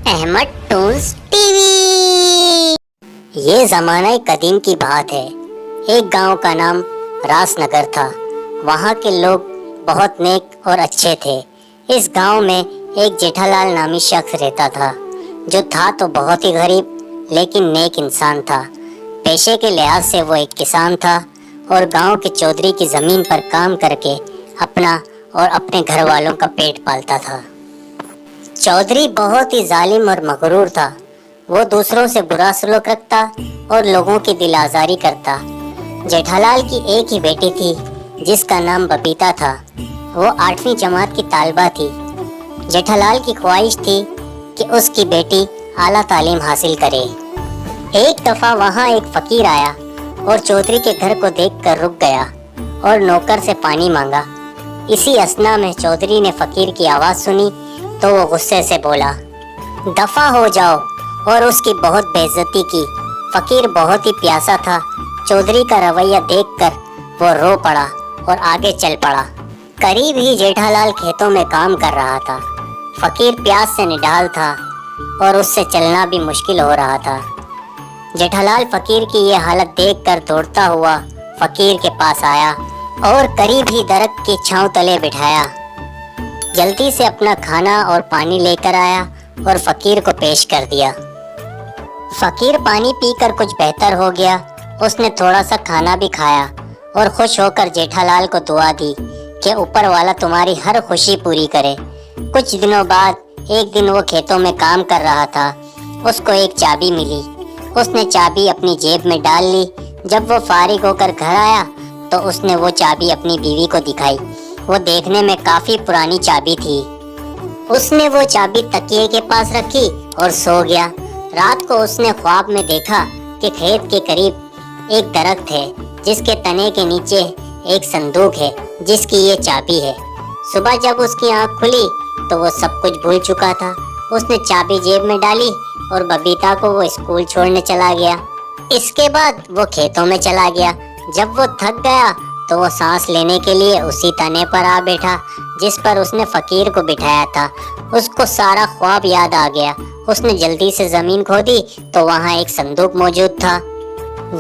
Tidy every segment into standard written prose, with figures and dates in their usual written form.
Ahmad Toons TV. ये ज़माना कदीम की बात है। एक गांव का नाम रासनगर था। वहाँ के लोग बहुत नेक और अच्छे थे। इस गांव में एक जेठालाल नामी शख्स रहता था, जो था तो बहुत ही गरीब लेकिन नेक इंसान था। पेशे के लिहाज से वो एक किसान था और गांव के चौधरी की ज़मीन पर काम करके अपना और अपने घर वालों का पेट पालता था। चौधरी बहुत ही जालिम और मगरूर था। वो दूसरों से बुरा सलूक रखता और लोगों की दिल आज़ारी करता। जेठालाल की एक ही बेटी थी जिसका नाम बबीता था। वो 8वीं जमात की तालिबा थी। जेठालाल की ख्वाहिश थी कि उसकी बेटी आला तालीम हासिल करे। एक दफ़ा वहाँ एक फ़कीर आया और चौधरी के घर को देखकर रुक गया और नौकर से पानी मांगा। इसी असना में चौधरी ने फ़कीर की आवाज़ सुनी तो वो गुस्से से बोला, दफ़ा हो जाओ, और उसकी बहुत बेइज्जती की। फ़कीर बहुत ही प्यासा था। चौधरी का रवैया देखकर वो रो पड़ा और आगे चल पड़ा। करीब ही जेठालाल खेतों में काम कर रहा था। फ़कीर प्यास से निढाल था और उससे चलना भी मुश्किल हो रहा था। जेठालाल फ़कीर की ये हालत देखकर दौड़ता हुआ फ़कीर के पास आया और करीब ही दरख्त की छांव तले बिठाया। जल्दी से अपना खाना और पानी लेकर आया और फ़कीर को पेश कर दिया। फ़कीर पानी पीकर कुछ बेहतर हो गया। उसने थोड़ा सा खाना भी खाया और खुश होकर जेठालाल को दुआ दी कि ऊपर वाला तुम्हारी हर खुशी पूरी करे। कुछ दिनों बाद एक दिन वो खेतों में काम कर रहा था। उसको एक चाबी मिली। उसने चाबी अपनी जेब में डाल ली। जब वो फारिग होकर घर आया तो उसने वो चाबी अपनी बीवी को दिखाई। वो देखने में काफ़ी पुरानी चाबी थी। उसने वो चाबी तकिए के पास रखी और सो गया। रात को उसने ख्वाब में देखा कि खेत के करीब एक दरख्त है जिसके तने के नीचे एक संदूक है जिसकी ये चाबी है। सुबह जब उसकी आंख खुली तो वो सब कुछ भूल चुका था। उसने चाबी जेब में डाली और बबीता को वो स्कूल छोड़ने चला गया। इसके बाद वो खेतों में चला गया। जब वो थक गया तो वो सांस लेने के लिए उसी तने पर आ बैठा जिस पर उसने फ़कीर को बिठाया था। उसको सारा ख्वाब याद आ गया। उसने जल्दी से ज़मीन खोदी तो वहाँ एक संदूक मौजूद था।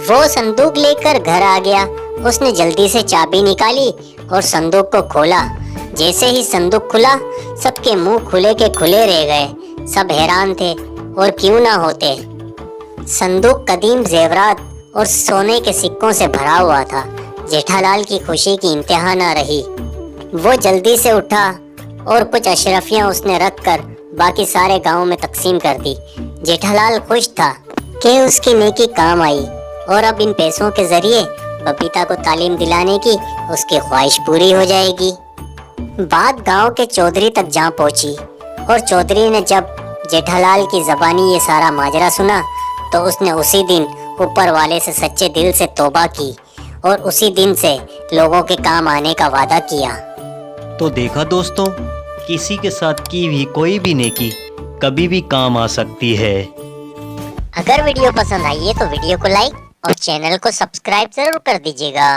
वो संदूक लेकर घर आ गया। उसने जल्दी से चाबी निकाली और संदूक को खोला। जैसे ही संदूक खुला सबके मुंह खुले के खुले रह गए। सब हैरान थे और क्यों ना होते। संदूक कदीम जेवरात और सोने के सिक्कों से भरा हुआ था। जेठालाल की खुशी की इंतहा न रही। वो जल्दी से उठा और कुछ अशरफियाँ उसने रखकर बाकी सारे गांव में तकसीम कर दी। जेठालाल खुश था कि उसकी नेकी काम आई और अब इन पैसों के जरिए बबीता को तालीम दिलाने की उसकी ख्वाहिश पूरी हो जाएगी। बात गांव के चौधरी तक जा पहुंची और चौधरी ने जब जेठालाल की ज़बानी ये सारा माजरा सुना तो उसने उसी दिन ऊपर वाले से सच्चे दिल से तौबा की और उसी दिन से लोगों के काम आने का वादा किया। तो देखा दोस्तों, किसी के साथ की भी कोई भी नेकी कभी भी काम आ सकती है। अगर वीडियो पसंद आई है तो वीडियो को लाइक और चैनल को सब्सक्राइब जरूर कर दीजिएगा।